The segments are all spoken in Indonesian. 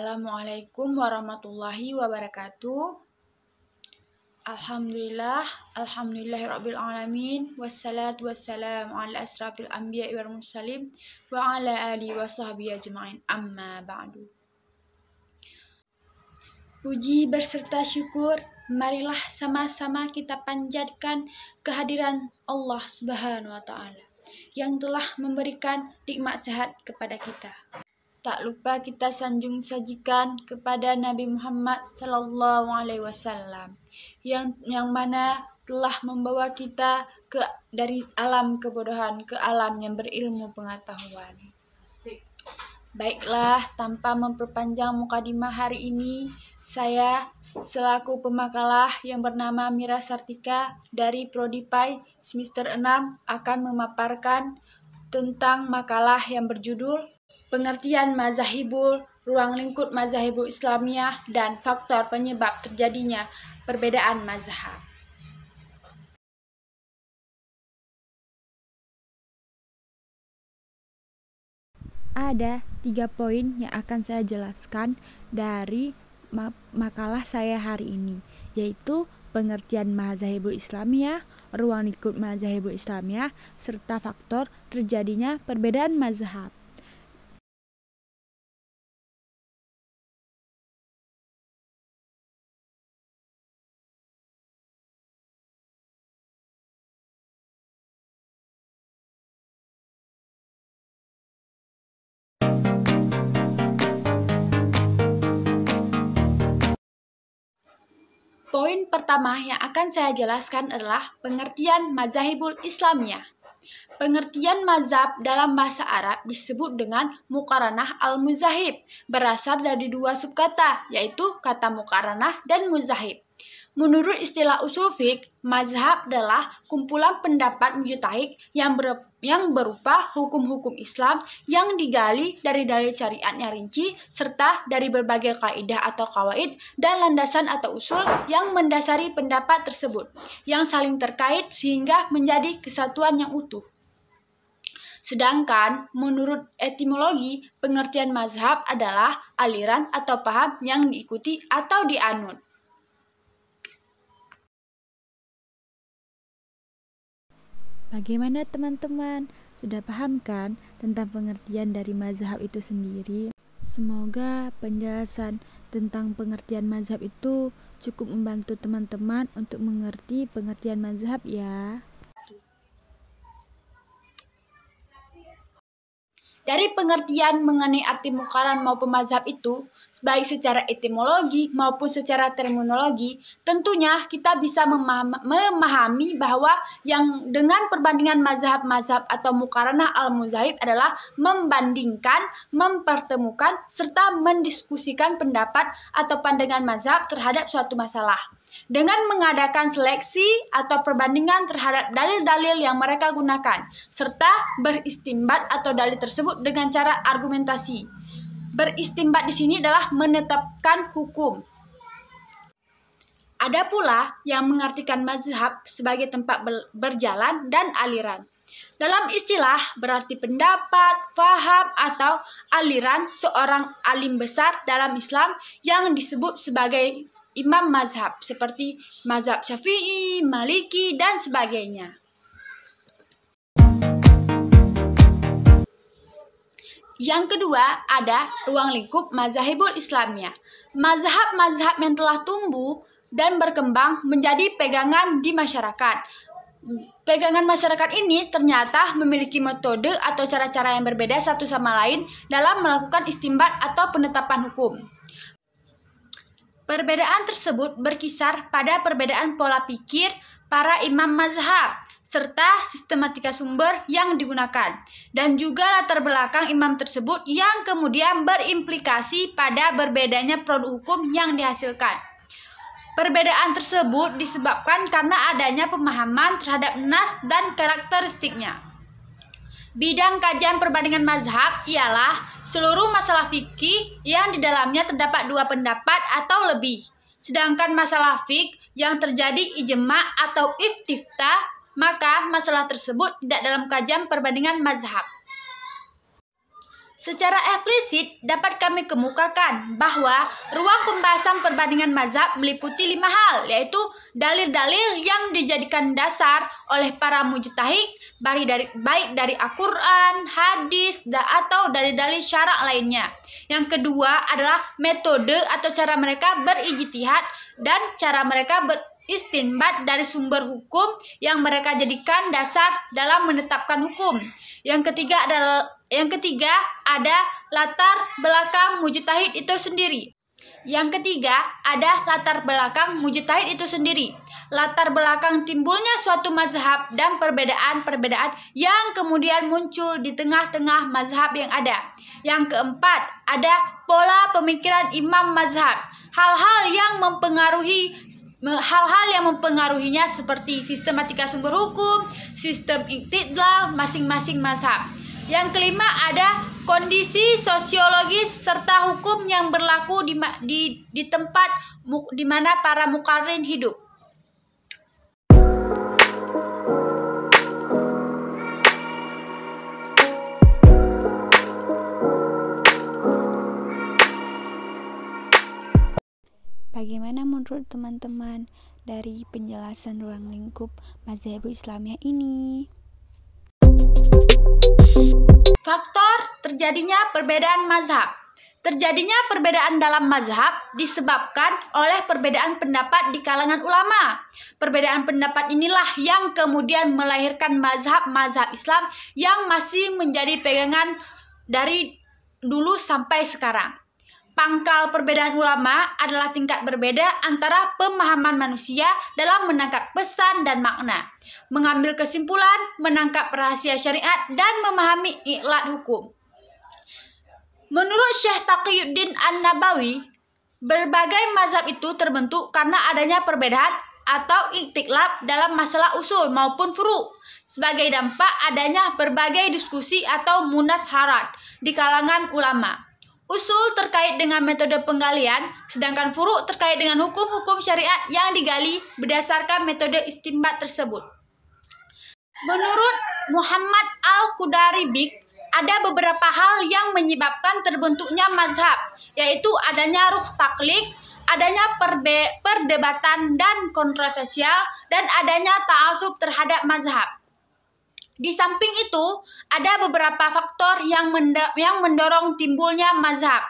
Assalamualaikum warahmatullahi wabarakatuh. Alhamdulillahirrabbilalamin. Wassalatu wassalamu ala asrafil anbiya wal mursalin wa ala alihi wa sahbihi ajma'in, amma ba'du. Puji berserta syukur, marilah sama-sama kita panjatkan kehadiran Allah Subhanahu wa Ta'ala yang telah memberikan nikmat sehat kepada kita. Tak lupa kita sanjung sajikan kepada Nabi Muhammad Sallallahu Alaihi Wasallam yang mana telah membawa kita dari alam kebodohan ke alam yang berilmu pengetahuan. Baiklah, tanpa memperpanjang mukadimah hari ini, saya selaku pemakalah yang bernama Mira Sartika dari Prodi PAI semester 6 akan memaparkan tentang makalah yang berjudul Pengertian Mazahibul, Ruang Lingkup Mazahibul Islamiyah, dan Faktor Penyebab Terjadinya Perbedaan Mazhab. Ada 3 poin yang akan saya jelaskan dari makalah saya hari ini, yaitu pengertian Mazahibul Islamiyah, ruang lingkup Mazahibul Islamiyah, serta faktor terjadinya perbedaan mazhab. Poin pertama yang akan saya jelaskan adalah pengertian Mazahibul Islamiyah. Pengertian mazhab dalam bahasa Arab disebut dengan muqaranah al-muzahib, berasal dari 2 subkata, yaitu kata muqaranah dan muzahib. Menurut istilah usul fiqh, mazhab adalah kumpulan pendapat mujtahid yang berupa hukum-hukum Islam yang digali dari dalil syariat yang rinci serta dari berbagai kaidah atau qawaid dan landasan atau usul yang mendasari pendapat tersebut yang saling terkait sehingga menjadi kesatuan yang utuh. Sedangkan menurut etimologi, pengertian mazhab adalah aliran atau paham yang diikuti atau dianut. Bagaimana teman-teman? Sudah paham kan tentang pengertian dari mazhab itu sendiri? Semoga penjelasan tentang pengertian mazhab itu cukup membantu teman-teman untuk mengerti pengertian mazhab ya. Dari pengertian mengenai arti muqaran maupun mazhab itu, baik secara etimologi maupun secara terminologi, tentunya kita bisa memahami bahwa yang dengan perbandingan mazhab-mazhab atau muqaranah al-muzahib adalah membandingkan, mempertemukan, serta mendiskusikan pendapat atau pandangan mazhab terhadap suatu masalah. Dengan mengadakan seleksi atau perbandingan terhadap dalil-dalil yang mereka gunakan, serta beristimbat atau dalil tersebut dengan cara argumentasi. Beristimbat di sini adalah menetapkan hukum. Ada pula yang mengartikan mazhab sebagai tempat berjalan dan aliran. Dalam istilah berarti pendapat, faham, atau aliran seorang alim besar dalam Islam yang disebut sebagai imam mazhab, seperti mazhab Syafi'i, Maliki, dan sebagainya. Yang kedua, ada ruang lingkup Mazahibul Islamiyah. Mazhab-mazhab yang telah tumbuh dan berkembang menjadi pegangan di masyarakat. Pegangan masyarakat ini ternyata memiliki metode atau cara-cara yang berbeda satu sama lain dalam melakukan istimbat atau penetapan hukum. Perbedaan tersebut berkisar pada perbedaan pola pikir para imam mazhab, serta sistematika sumber yang digunakan, dan juga latar belakang imam tersebut yang kemudian berimplikasi pada berbedanya produk hukum yang dihasilkan. Perbedaan tersebut disebabkan karena adanya pemahaman terhadap nas dan karakteristiknya. Bidang kajian perbandingan mazhab ialah seluruh masalah fikih yang di dalamnya terdapat 2 pendapat atau lebih. Sedangkan masalah fikih yang terjadi ijma' atau iftiftah, maka masalah tersebut tidak dalam kajian perbandingan mazhab. Secara eksplisit dapat kami kemukakan bahwa ruang pembahasan perbandingan mazhab meliputi 5 hal, yaitu dalil-dalil yang dijadikan dasar oleh para mujtahid baik dari Al-Quran, hadis, atau dari dalil syarak lainnya. Yang kedua adalah metode atau cara mereka berijtihad dan cara mereka istinbat dari sumber hukum yang mereka jadikan dasar dalam menetapkan hukum. Yang ketiga ada latar belakang mujtahid itu sendiri. Latar belakang timbulnya suatu mazhab dan perbedaan-perbedaan yang kemudian muncul di tengah-tengah mazhab yang ada. Yang keempat, ada pola pemikiran imam mazhab. Hal-hal yang mempengaruhinya seperti sistematika sumber hukum, sistem istidlal masing-masing mazhab. Yang kelima ada kondisi sosiologis serta hukum yang berlaku di tempat di mana para muqarrin hidup. Bagaimana menurut teman-teman dari penjelasan ruang lingkup mazhab Islamiyah ini? Faktor terjadinya perbedaan mazhab. Terjadinya perbedaan dalam mazhab disebabkan oleh perbedaan pendapat di kalangan ulama. Perbedaan pendapat inilah yang kemudian melahirkan mazhab-mazhab Islam yang masih menjadi pegangan dari dulu sampai sekarang. Pangkal perbedaan ulama adalah tingkat berbeda antara pemahaman manusia dalam menangkap pesan dan makna, mengambil kesimpulan, menangkap rahasia syariat, dan memahami iklat hukum. Menurut Syekh Taqiyuddin An-Nabawi, berbagai mazhab itu terbentuk karena adanya perbedaan atau ikhtilaf dalam masalah usul maupun furu', sebagai dampak adanya berbagai diskusi atau munazharat di kalangan ulama. Usul terkait dengan metode penggalian, sedangkan furu' terkait dengan hukum-hukum syariat yang digali berdasarkan metode istinbat tersebut. Menurut Muhammad Al-Qudaribik, ada beberapa hal yang menyebabkan terbentuknya mazhab, yaitu adanya ruh taklid, adanya perdebatan dan kontroversial, dan adanya ta'assub terhadap mazhab. Di samping itu, ada beberapa faktor yang mendorong timbulnya mazhab.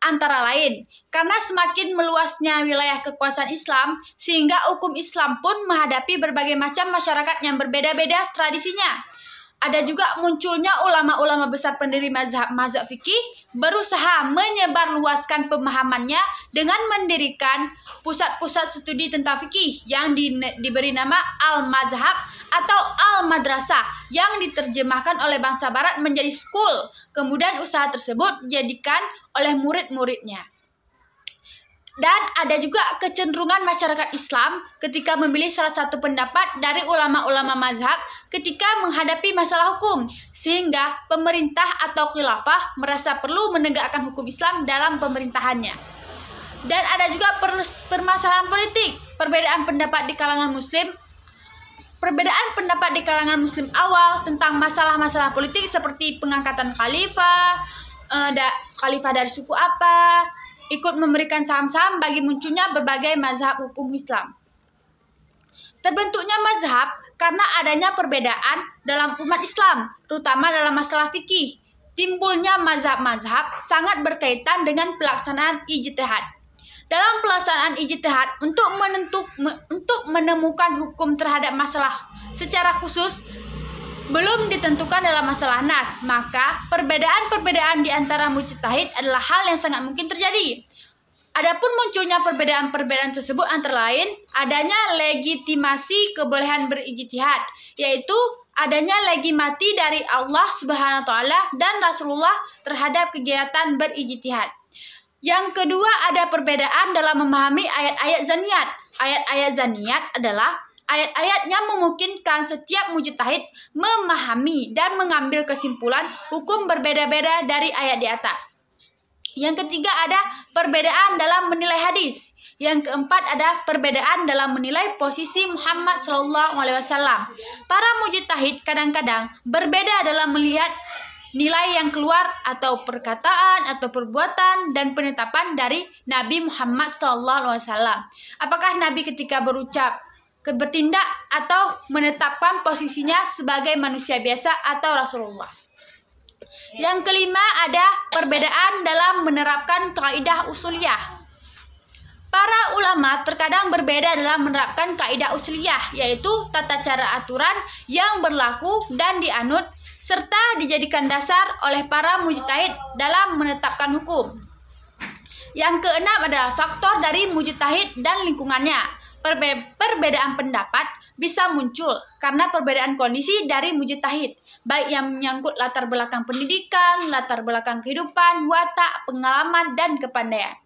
Antara lain, karena semakin meluasnya wilayah kekuasaan Islam, sehingga hukum Islam pun menghadapi berbagai macam masyarakat yang berbeda-beda tradisinya. Ada juga munculnya ulama-ulama besar pendiri mazhab fikih berusaha menyebarluaskan pemahamannya dengan mendirikan pusat-pusat studi tentang fikih yang diberi nama Al-Mazhab atau Al-Madrasah yang diterjemahkan oleh bangsa barat menjadi school. Kemudian usaha tersebut dijadikan oleh murid-muridnya. Dan ada juga kecenderungan masyarakat Islam ketika memilih salah satu pendapat dari ulama-ulama mazhab ketika menghadapi masalah hukum, sehingga pemerintah atau khilafah merasa perlu menegakkan hukum Islam dalam pemerintahannya. Dan ada juga permasalahan politik, perbedaan pendapat di kalangan muslim awal tentang masalah-masalah politik seperti pengangkatan khalifah, khalifah dari suku apa, ikut memberikan saham-saham bagi munculnya berbagai mazhab hukum Islam. Terbentuknya mazhab karena adanya perbedaan dalam umat Islam, terutama dalam masalah fikih. Timbulnya mazhab-mazhab sangat berkaitan dengan pelaksanaan ijtihad. Dalam pelaksanaan ijtihad untuk menemukan hukum terhadap masalah secara khusus belum ditentukan dalam masalah nas, maka perbedaan-perbedaan di antara mujtahid adalah hal yang sangat mungkin terjadi. Adapun munculnya perbedaan-perbedaan tersebut antara lain adanya legitimasi kebolehan berijtihad, yaitu adanya legitimasi dari Allah Subhanahu wa taala dan Rasulullah terhadap kegiatan berijtihad. Yang kedua, ada perbedaan dalam memahami ayat-ayat zaniyat. Ayat-ayat zaniyat adalah ayat-ayat yang memungkinkan setiap mujtahid memahami dan mengambil kesimpulan hukum berbeda-beda dari ayat di atas. Yang ketiga, ada perbedaan dalam menilai hadis. Yang keempat, ada perbedaan dalam menilai posisi Muhammad SAW. Para mujtahid kadang-kadang berbeda dalam melihat nilai yang keluar atau perkataan atau perbuatan dan penetapan dari Nabi Muhammad SAW. Apakah Nabi ketika berucap, bertindak atau menetapkan posisinya sebagai manusia biasa atau Rasulullah. Yang kelima ada perbedaan dalam menerapkan kaidah usuliyah. Para ulama terkadang berbeda dalam menerapkan kaidah usuliyah, yaitu tata cara aturan yang berlaku dan dianut serta dijadikan dasar oleh para mujtahid dalam menetapkan hukum. Yang keenam adalah faktor dari mujtahid dan lingkungannya. Perbedaan pendapat bisa muncul karena perbedaan kondisi dari mujtahid, baik yang menyangkut latar belakang pendidikan, latar belakang kehidupan, watak, pengalaman, dan kepandaian.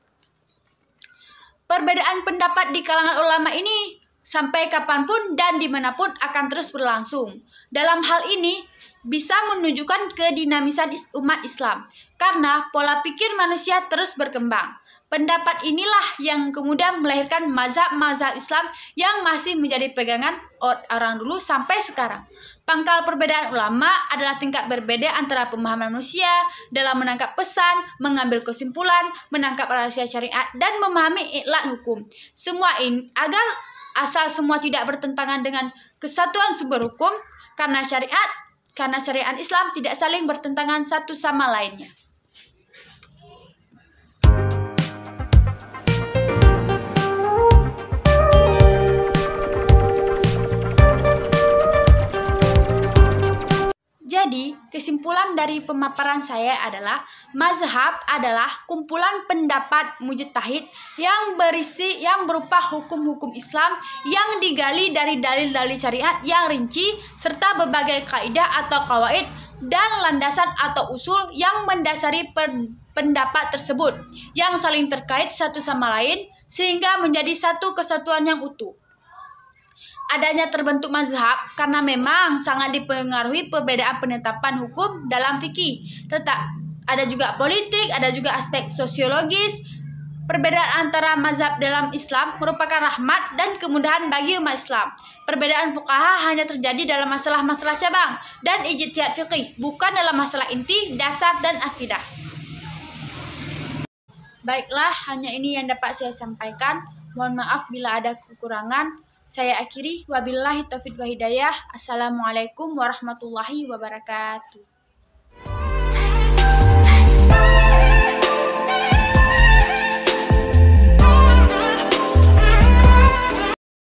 Perbedaan pendapat di kalangan ulama ini sampai kapanpun dan dimanapun akan terus berlangsung. Dalam hal ini bisa menunjukkan kedinamisan umat Islam karena pola pikir manusia terus berkembang. Pendapat inilah yang kemudian melahirkan mazhab-mazhab Islam yang masih menjadi pegangan orang dulu sampai sekarang. Pangkal perbedaan ulama adalah tingkat berbeda antara pemahaman manusia dalam menangkap pesan, mengambil kesimpulan, menangkap rahasia syariat, dan memahami iklan hukum. Semua ini agar asal semua tidak bertentangan dengan kesatuan sumber hukum karena syariat Islam tidak saling bertentangan satu sama lainnya. Jadi, kesimpulan dari pemaparan saya adalah mazhab adalah kumpulan pendapat mujtahid yang berupa hukum-hukum Islam yang digali dari dalil-dalil syariat yang rinci serta berbagai kaidah atau qawaid dan landasan atau usul yang mendasari pendapat tersebut yang saling terkait satu sama lain sehingga menjadi satu kesatuan yang utuh. Adanya terbentuk mazhab karena memang sangat dipengaruhi perbedaan penetapan hukum dalam fikih. Ada juga politik, ada juga aspek sosiologis. Perbedaan antara mazhab dalam Islam merupakan rahmat dan kemudahan bagi umat Islam. Perbedaan fuqaha hanya terjadi dalam masalah-masalah cabang dan ijtihad fikih, bukan dalam masalah inti, dasar, dan akidah. Baiklah, hanya ini yang dapat saya sampaikan. Mohon maaf bila ada kekurangan. Saya akhiri, wabillahi taufiq wa hidayah. Assalamualaikum warahmatullahi wabarakatuh.